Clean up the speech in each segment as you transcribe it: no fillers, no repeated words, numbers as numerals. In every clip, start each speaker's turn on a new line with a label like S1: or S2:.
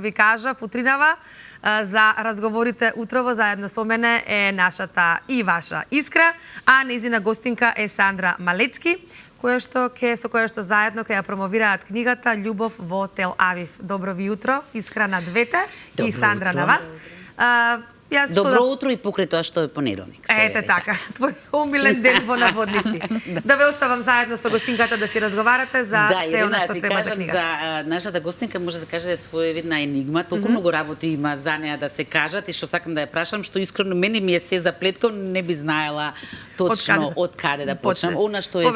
S1: Ви кажав утринава за разговорите утрово заедно со мене е нашата и ваша Искра, а нејзина гостинка е Сандра Малецки, со која што заедно ќе ја промовираат книгата Љубов во Тел Авив. Добро ви утро, Искра на двете и Сандра на вас.
S2: Добро утро и покрај тоа што е понеделник.
S1: Ете така, твој омилен ден во наводници. Да ве оставам заедно со гостинката да си разговарате за се она што треба за книгата.
S2: За нашата гостинка може да се каже да е своевидна енигма, толку многу работи има за неа да се кажат и што сакам да ја прашам, што искрено мене ми е се заплеткано, не би знаела точно од каде да почнам. Она што е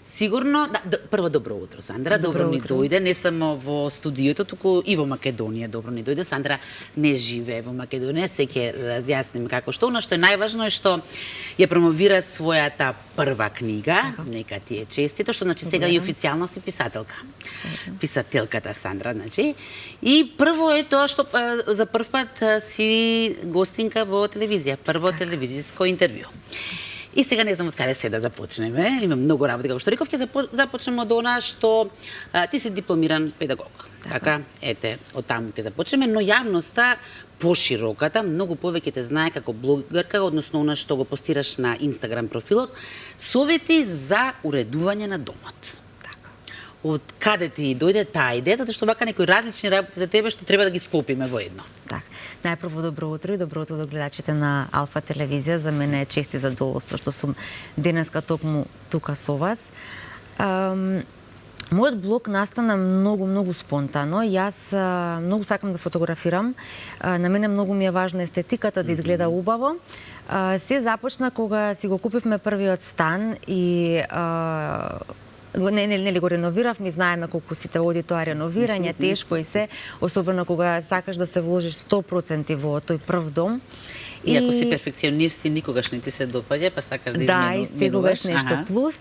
S2: сигурно, прво добро утро, Сандра. Добро ни дојде, не само во студиото, туку и во Македонија добро ни дојде. Сандра не живее во Македонија, се ќе разјасним како што. Она што е најважно е што ја промовира својата прва книга, нека ти е честито, што значи сега и официјално си писателка. Писателката Сандра, значи. И прво е тоа што за прв пат си гостинка во телевизија, прво телевизиско интервју. И сега не знам од каде се да започнеме. Имам многу работи, како што реков, ќе започнеме од она што ти си дипломиран педагог. Така, ете, од таму ќе започнеме, но јавноста пошироката многу повеќе те знае како блогерка, односно она што го постираш на Инстаграм профилот, совети за уредување на домот. Од каде ти дојде таа идеја, затоа што вака некои различни работи за тебе што треба да ги склопиме во едно.
S3: Так. Најпрво добро утро и добро утро до гледачите на Алфа телевизија. За мене е чест и задоволство што сум денеска токму тука со вас. Мојот блог настана многу спонтано. Јас многу сакам да фотографирам. На мене многу ми е важна естетиката да изгледа убаво. Се започна кога си го купивме првиот стан и нели го реновиравме, знаеме колку сите оди тоа реновирање, тешко и се, особено кога сакаш да се вложиш 100% во тој прв дом.
S2: И ако си перфекционист и никогаш не ти се допаѓа, па сакаш да изменуваш.
S3: Да, и секогаш нешто плюс.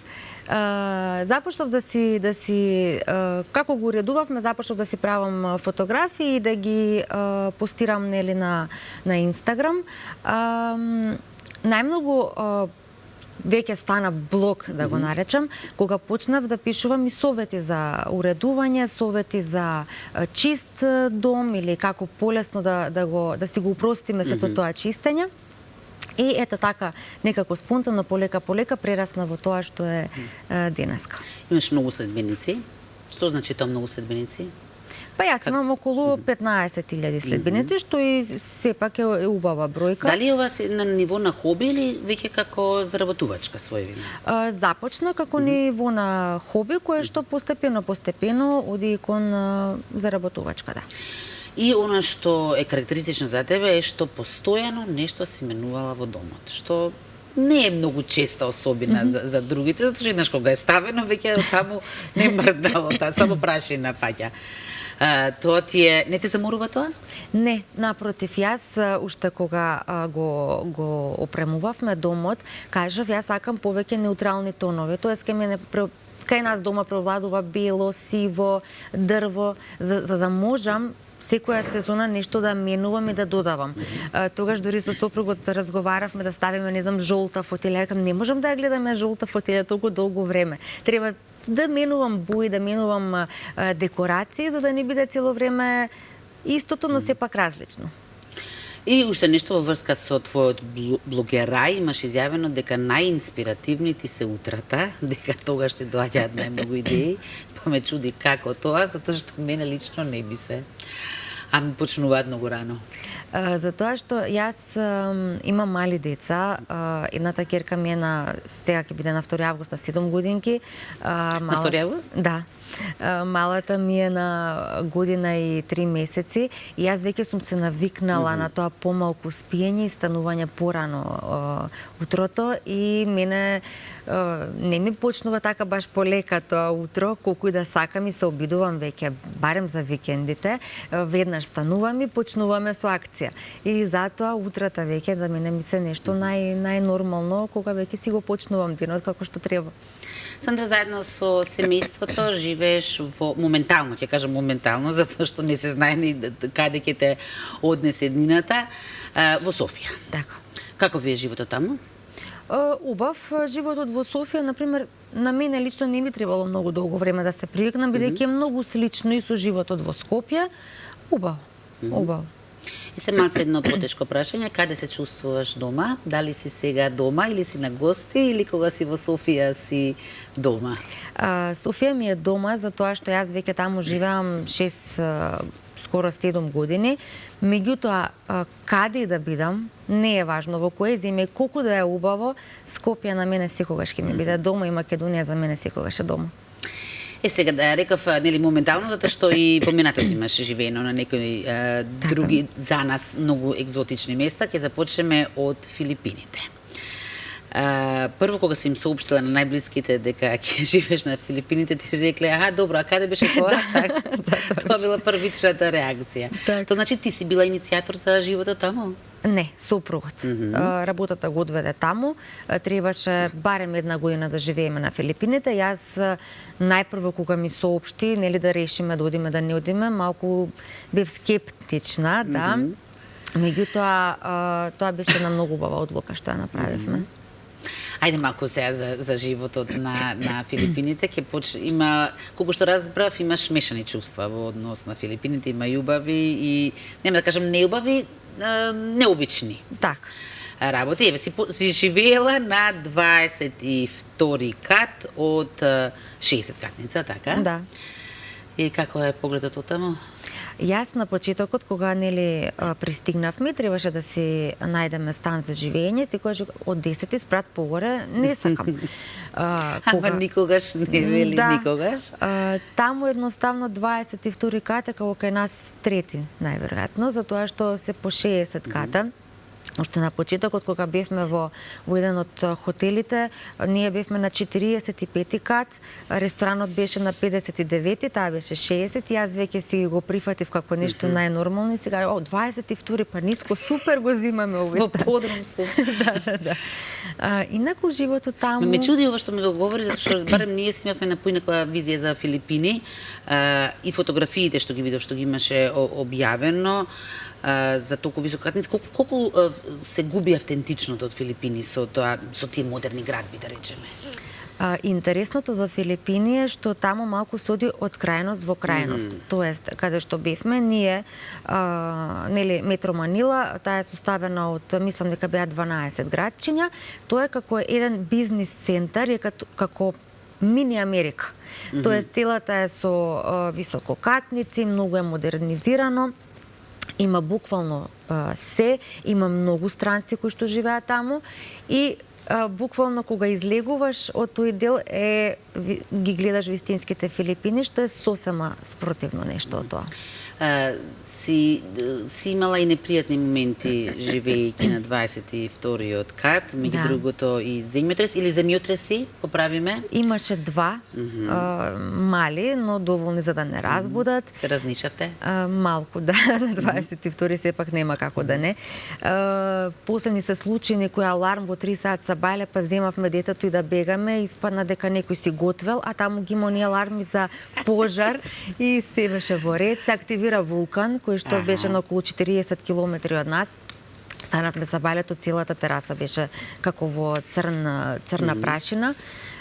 S3: Започнав да си како го уредувавме, започнав да си правам фотографии и да ги постирам нели на Инстаграм. Најмногу веќе стана блог, да го наречам, кога почнав да пишувам и совети за уредување, совети за чист дом или како полесно да си го упростиме сето тоа чистење. И ете така, некако спонтано, полека прерасна во тоа што е денеска.
S2: Имаш многу следбеници. Што значи тоа многу следбеници?
S3: Па јас имам околу 15.000 следбеници, што и сепак е убава бројка.
S2: Дали ова си на ниво на хоби или веќе како заработувачка своевидна?
S3: Започна како ниво на хоби, кое што постепено оди кон заработувачка, да.
S2: И она што е карактеристично за тебе е што постојано нешто си менувала во домот, што не е многу честа особина за другите, затоа што еднаш кога е ставено, веќе од таму не мрднало, само прашина фаќа. Тоа ти е... Не те заморува тоа?
S3: Не, напротив, јас уште кога го опремувавме домот, кажав јас сакам повеќе неутрални тонови, тоест кај нас дома превладува бело, сиво, дрво, за да можам секоја сезона нешто да менувам и да додавам. Тогаш дори со сопругот разговаравме да ставиме, не знам, жолта фотелја. Рекам, не можам да ја гледаме жолта фотелја толку долго време. Треба да менувам бои, да менувам декорации, за да не биде цело време истото, но сепак различно.
S2: И уште нешто во врска со твојот блогерај, имаш изјавено дека најинспиративни ти се утрата, дека тогаш ти доаѓаат најмногу идеи, па ме чуди како тоа, затоа што мене лично не би се. А ми почнуваат многу рано.
S3: Затоа што јас имам мали деца, едната ќерка ми е сега ќе биде на 2 август на 7 годинки.
S2: На 2 август?
S3: Да. Малата ми е на година и 3 месеци и јас веќе сум се навикнала на тоа помалку спиење и станување порано утрото и мене не ми почнува така баш полека тоа утро, колку и да сакам и се обидувам веќе, барем за викендите, веднаш станувам и почнуваме со акција. И затоа утрата веќе за мене ми се нешто најнормално кога веќе си го почнувам денот како што треба.
S2: Сандра, заедно со семејството живееш моментално, ќе кажам моментално, затоа што не се знае ни каде ќе те однесе днината, во Софија.
S3: Така.
S2: Како ви е животот таму?
S3: Убав. Животот во Софија, например, на мене лично не ми требало многу долго време да се привикнам, бидејќи е многу слично и со животот во Скопје. Убаво. убаво.
S2: И се малце едно потешко прашање, каде се чувствуваш дома? Дали си сега дома или си на гости или кога си во Софија си дома?
S3: Софија ми е дома затоа што јас веќе таму живеам 6 скоро 7 години. Меѓутоа, каде и да бидам, не е важно во кој земје, колку да е убаво, Скопје на мене секогаш ќе ми биде дома и Македонија за мене секогаш е дома.
S2: Сега да рекав, нели моментално, затоа што и поминатото имаш живеено на некои други за нас многу екзотични места, ќе започнеме од Филипините. Прво кога си им соопштила на најблиските дека ќе живееш на Филипините, ти рекле, аха, добро, а каде беше тоа? Тоа била првичната реакција. Тоа значи ти си била иницијатор за животот таму?
S3: Не, сопругот. Работата го одведе таму. Требаше барем 1 година да живееме на Филипините. Јас најпрво кога ми соопшти, нели да решиме да одиме да не одиме, малку бев скептична, да. Меѓутоа тоа беше една многу убава одлука што ја направивме.
S2: Ајде малку сега за животот на Филипините. Има, колку што разбрав, има смешани чувства во однос на Филипините, има и убави и, нема да кажам неубави, необични.
S3: Так.
S2: Работи. Еве си живеела на 22 кат од 60 катница, така?
S3: Да.
S2: И како е погледот од таму?
S3: Јас на почетокот, кога нели пристигнавме, требаше да си најдеме стан за живење, секогаш од 10 спрат погоре не сакам.
S2: Ама никогаш не вели никогаш?
S3: Таму едноставно 22 кат е како кај нас трети, најверојатно, затоа што се по 60 ката. Уште на почетокот, кога бевме во еден од хотелите, ние бевме на 45 кат, ресторанот беше на 59, таа беше 60, и јас веќе си го прифатив како нешто најнормално и сега, 22 па ниско, супер го зимаме овој стан.
S2: Во подрум су.
S3: Да. Инаку животот таму...
S2: Ме чуди ова што ми го говори, затоа што барем ние си имавме на поинаква визија за Филипини и фотографиите што ги видов, што ги имаше објавено, за толку висок катниц, колку се губи автентичното од Филипини со тие модерни градби, да речеме?
S3: Интересното за Филипини е што таму малку се оди од крајност во крајност. Тоест, каде што бевме, ние, нели, Метро Манила, таа е составена од, мислам дека беа 12 градчиња, тоа е како еден бизнис центар, е како мини Америка. Тоест, целата е со висококатници, многу е модернизирано, има буквално се, има многу странци кои што живеат таму и буквално кога излегуваш од тој дел ги гледаш вистинските Филипини, што е сосема спротивно нешто од тоа.
S2: Си имала и непријатни моменти живејќи на 22-иот кат, меѓу другото и земјотрес или земјотреси, поправиме?
S3: Имаше 2 мали, но доволни за да не разбудат.
S2: Се разнишавте?
S3: Малку, да, на 22 сепак нема како да не. После ни се случи некој аларм во 3 саат са бајле, па земавме детето и да бегаме, испадна дека некој си готвел, а таму ги има оние аларми за пожар и се беше во ред, се активира вулкан, кој што беше на околу 40 километри од нас. Станавме за бајлето, целата тераса беше како во црна прашина.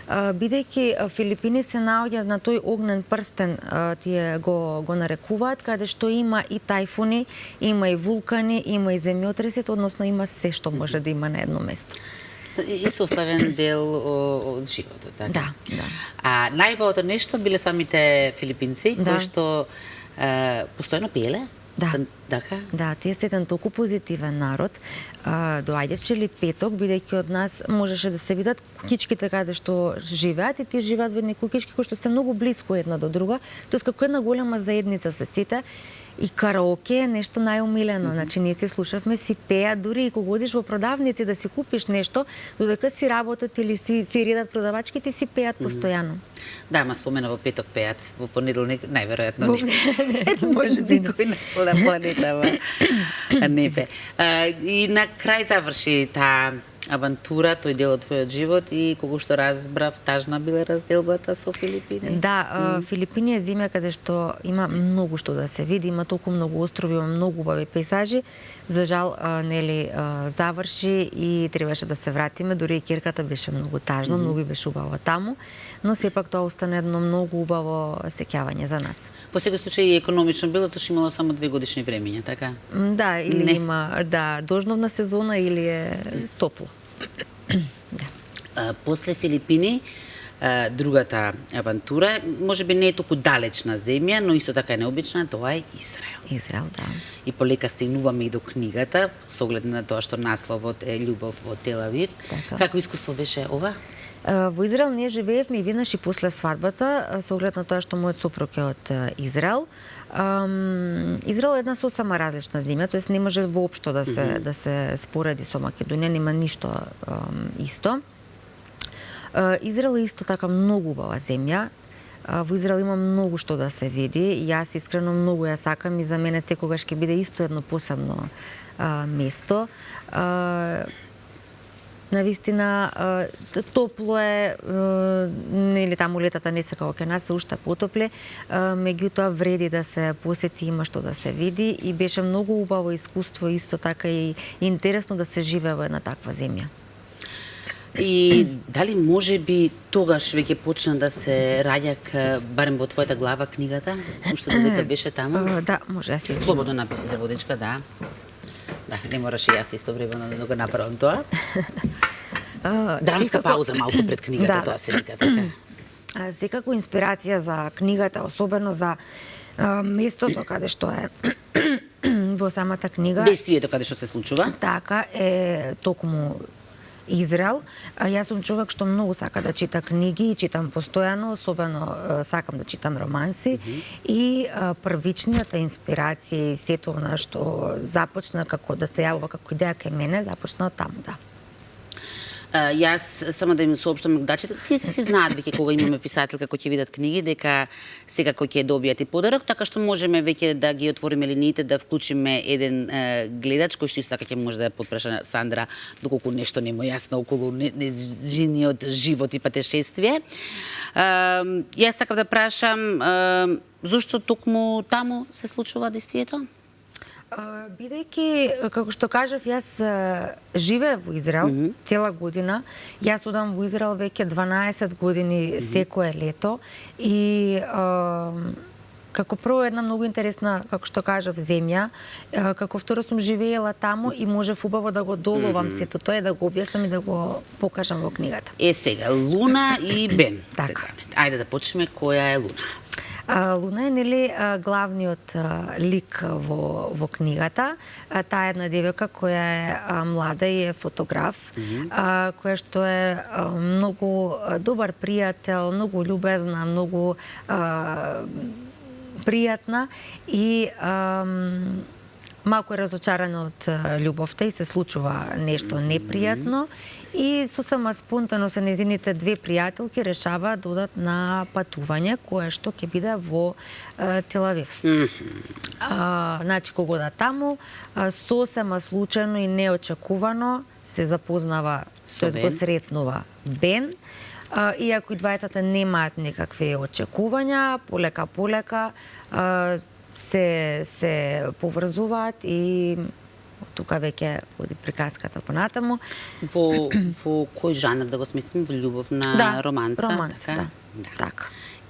S3: Бидејќи Филипини се наоѓа на тој огнен прстен, тие го нарекуваат, каде што има и тајфуни, има и вулкани, има и земјотресите, односно има се што може да има на едно место.
S2: И составен дел од животот, така?
S3: Да.
S2: А најубавото нешто биле самите филипинци, кои што постојано пиеле? Да,
S3: тие се еден толку позитивен народ. Доаѓаше ли петок, бидејќи од нас можеше да се видат куќичките каде што живеат и тие живеат во едни куќички кои што се многу блиску една до друга, тоест како една голема заедница се сите. И караоке е нешто најумилено, значи ние си слушавме, си пеат, дури и кога одиш во продавници да си купиш нешто, додека си работат или си редат продавачките, си пеат постојано.
S2: Да, ма спомена во петок пеат, во понеделник најверојатно не.
S3: Може би
S2: никој на планетава не пе. И на крај заврши таа авантура, тој дел од твојот живот и колку што разбрав, тажна биле разделбата со Филипини.
S3: Да, Филипини е земја каде што има многу што да се види, има толку многу острови, има многу убави пейзажи. За жал, нели, заврши и требаше да се вратиме, дури и кирката беше многу тажна, многу беше убаво таму, но сепак тоа остане едно многу убаво сеќавање за нас.
S2: По секој случај и економично било, тоа што имало само 2 годишни времења, така?
S3: Да, или
S2: Не.
S3: има дождовна сезона или е топло.
S2: После Филипини, другата авантура, може би не е толку далечна земја, но исто така е необична, тоа е Израел.
S3: Израел, да.
S2: И полека стигнуваме и до книгата, со оглед на тоа што насловот е Љубов во Тел Авив.
S3: Така.
S2: Какво искуство беше ова?
S3: Во Израел ние живеевме и веднаш и после свадбата, со оглед на тоа што мојот сопруг е од Израел. Израел е една сосема различна земја, тоест не може воопшто да се спореди со Македонија, нема ништо исто. Израел е исто така многу убава земја. Во Израел има многу што да се види. Јас искрено многу ја сакам и за мене секогаш ќе биде исто едно посебно место. Навистина, топло е, нели таму летата не се како кај нас, се уште потопле, меѓутоа вреди да се посети, има што да се види и беше многу убаво искуство, исто така и интересно да се живее во една таква земја.
S2: И дали може би тогаш веќе почна да се раѓа, барем во твојата глава, книгата? Уште додека беше таму?
S3: Да, може, јас се
S2: Слободно написи за водичка, да. Да, не мораше јас истовремено да го направам тоа. Драмска пауза малку пред книгата, тоа се вика така.
S3: Секако инспирација за книгата, особено за местото каде што е во самата книга.
S2: Действието каде што се случува?
S3: Така е токму Израел. Јас сум човек што многу сака да чита книги и читам постојано, особено сакам да читам романси и првичнината инспирација и сето она што започна како да се јавува како идеја кај мене, започна од таму, да.
S2: Јас само да им соопштам гледачите, тие се знаат веќе кога имаме писателка кој ќе видат книги дека секако ќе добијат и подарок, така што можеме веќе да ги отвориме линиите, да вклучиме еден гледач кој што исто така ќе може да ја потпраша Сандра доколку нешто не му јасно околу незиниот живот и патешествие. Јас сакав да прашам зошто токму таму се случува действието?
S3: Бидејќи, како што кажав, јас живеев во Израел цела година. Јас одам во Израел веќе 12 години секое лето и како прво една многу интересна, како што кажав, земја, како второ сум живеела таму и можев убаво да го доловам сето тоа и да го објаснам и да го покажам во книгата.
S2: Сега, Луна и Бен.
S3: Така.
S2: Ајде да почнеме која е Луна.
S3: Луна е, нели, главниот лик во книгата. Таа е една девојка која е млада и е фотограф, која што е многу добар пријател, многу љубезна, многу пријатна и малку е разочарана од љубовта и се случува нешто непријатно. И сосема спонтано се незините две пријателки решаваат да одат на патување кое што ќе биде во Тел Авив. Значи, кога одат таму, сосема случајно и неочекувано се запознава, тоест го сретнува Бен. Иако и двајцата немаат некакви очекувања, полека се поврзуваат и тука веќе оди приказката понатаму.
S2: Во кој жанр да го сместим? Во љубовна романса?
S3: Романса,
S2: така?
S3: да. Така.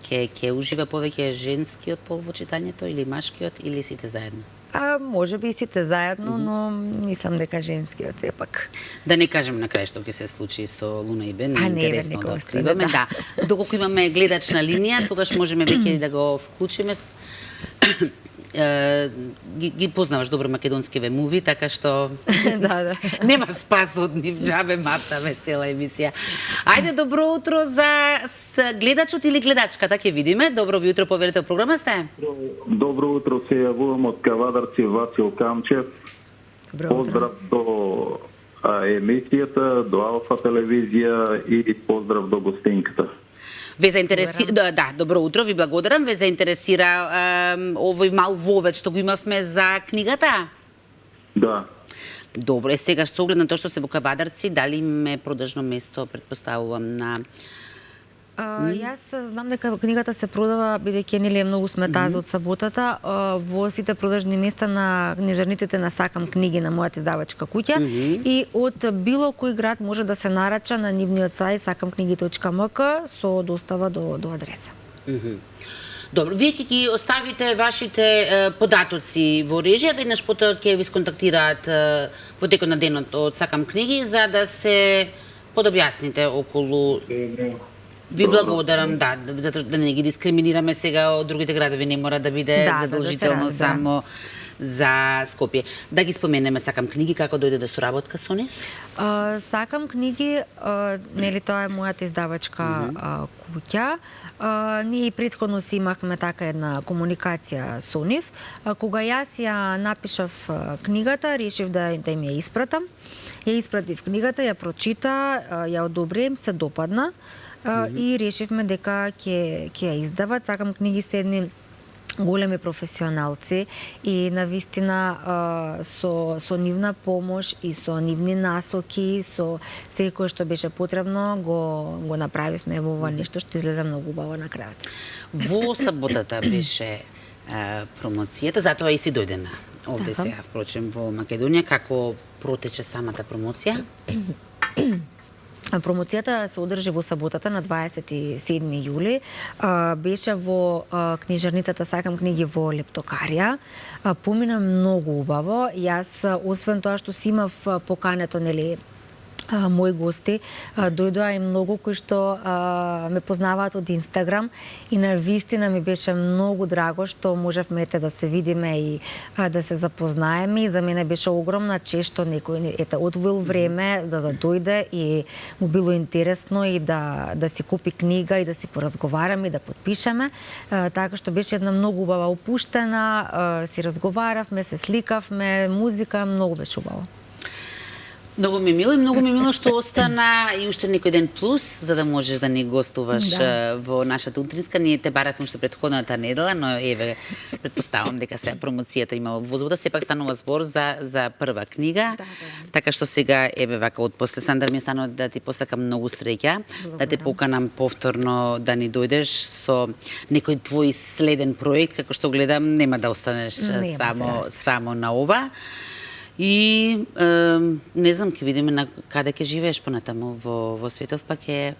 S2: Ќе ужива повеќе женскиот пол во читањето или машкиот или сите заедно?
S3: Може би и сите заедно, но мислам дека женскиот сепак.
S2: Да не кажем на крај што ќе се случи со Луна и Бен,
S3: не е
S2: интересно да
S3: некој
S2: откриваме. Да. Доколку имаме гледачна линија, тогаш можеме веќе да го вклучиме. Ги познаваш добро македонскиве муви, така што
S3: Да.
S2: нема спас од нив, џабе мартаме цела емисија. Ајде, добро утро за гледачот или гледачката, ќе видиме. Добро ви утро, поверете, програма сте?
S4: Добро утро, се јавувам од Кавадарци, Васил Камчев. Поздрав до емисијата, до Алфа телевизија и поздрав до гостинката.
S2: Ве заинтересира, да, добро утро, ви благодарам. Ве заинтересира овој мал вовед што го имавме за книгата?
S4: Да.
S2: Добро, сега со оглед на тоа што се во Кавадарци, дали име продажно место, предпоставувам, на...
S3: Јас знам дека книгата се продава, бидејќи нели е многу сме таза од саботата, во сите продажни места на книжарниците на Сакам книги на мојата издавачка куќа и од било кој град може да се нарача на нивниот сајт sakamknigi.mk со достава до адреса.
S2: Добро, вие ќе ги оставите вашите податоци во режија, веднаш потоа ќе ви сконтактираат во текот на денот од Сакам книги за да се подобјасните околу... Ви благодарам, да не ги дискриминираме сега од другите градови, не мора да биде задолжително само за Скопје. Да ги споменеме Сакам книги, како дојде до соработка со нив?
S3: Сакам книги, нели тоа е мојата издавачка куќа. Ние и претходно си имавме така една комуникација со нив. Кога јас ја напишав книгата, решив да им ја испратам. Ја испратив книгата, ја прочита, ја одобри, им се допадна. И решивме дека ќе ја издават. Сакам книги се едни големи професионалци и навистина со нивна помош и со нивни насоки, со секој што беше потребно, го направивме во ова нешто што излезе многу убаво на крајот.
S2: Во саботата беше промоцијата, затоа и си дојдена овде сега, впрочем, во Македонија. Како протече самата промоција?
S3: Промоцијата се одржи во саботата на 27 јули. Беше во книжарницата Сакам книги во Лептокарија. Помина многу убаво. Јас, освен тоа што си имав покането, нели, мои гости, дојдоа и многу кои што ме познаваат од Инстаграм и навистина ми беше многу драго што можевме да се видиме и да се запознаеме и за мене беше огромна чест што некој одвоил време да дојде и му било интересно и да си купи книга и да си поразговараме и да подпишеме. Така што беше една многу убава опуштена, си разговаравме, се сликавме, музика, многу беше убаво.
S2: Многу ми мило и многу ми мило што остана и уште некој ден плюс за да можеш да ни гостуваш во нашата утринска. Ние те баравме уште претходната недела, но еве претпоставам дека сега промоцијата имала возбуда, сепак станува збор за прва книга. Така што сега еве вака од после Сандра ми останува да ти посакам многу среќа, да те поканам повторно да ни дојдеш со некој твој следен проект, како што гледам нема да останеш само на ова. И не знам, ќе видиме на каде ќе живееш понатаму во светов, па ќе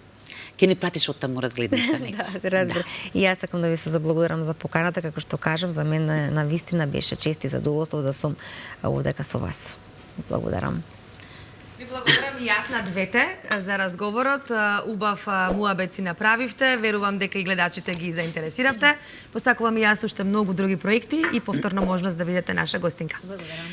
S2: ни пратиш од таму разгледница.
S3: Да, се разбира. И јас сакам да ви се заблагодарам за поканата, како што кажав, за мен на вистина беше чест и задоволство да сум овдека со вас. Благодарам.
S1: Ви благодарам и јас на двете за разговорот. Убав муабет си направивте. Верувам дека и гледачите ги заинтересиравте. Посакувам и јас уште многу други проекти и повторно можност да видите наша гостинка.
S3: Благодарам.